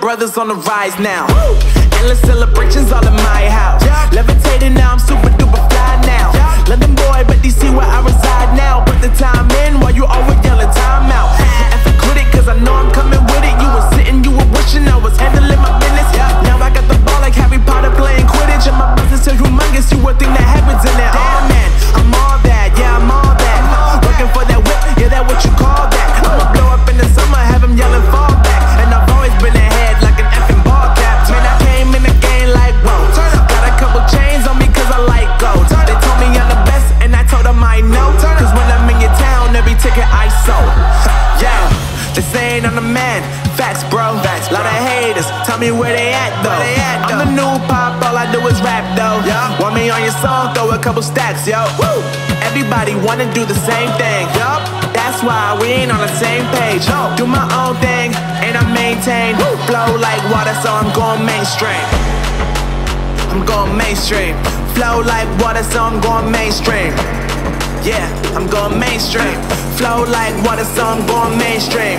brothers on the rise now. Endless celebrations all in my house. Levitating now, I'm super duper fly now. London boy, but DC where I reside now. Put the time in while you always yelling time out. And quit it, cause I know I'm coming with it. You were sitting, you were wishing I was handling my business. Now I got the ball like Harry Potter playing Quidditch. And my business is humongous, you would think that happens in it. Oh man, I'm all that, yeah, I'm all that. Working for that whip, yeah, that what you call that. I'ma blow up in the summer, have him yelling fall back. And I've always been ahead like an effing ball cap. Man, I came in the game like, whoa. Got a couple chains on me cause I like gold. They told me I'm the best and I told them I know. Cause when I'm in your town, every ticket I sold. Yeah, they saying I'm the man. Facts, bro. Lot of haters, tell me where they at though. I'm the new pop, all I do is rap though. Want me on your song, throw a couple stacks, yo. Everybody wanna do the same thing. That's why we ain't on the same page. Do my own thing, and I maintain. Flow like water, so I'm going mainstream. I'm going mainstream. Flow like water, so I'm going mainstream. Yeah, I'm going mainstream. Flow like water, so I'm going mainstream.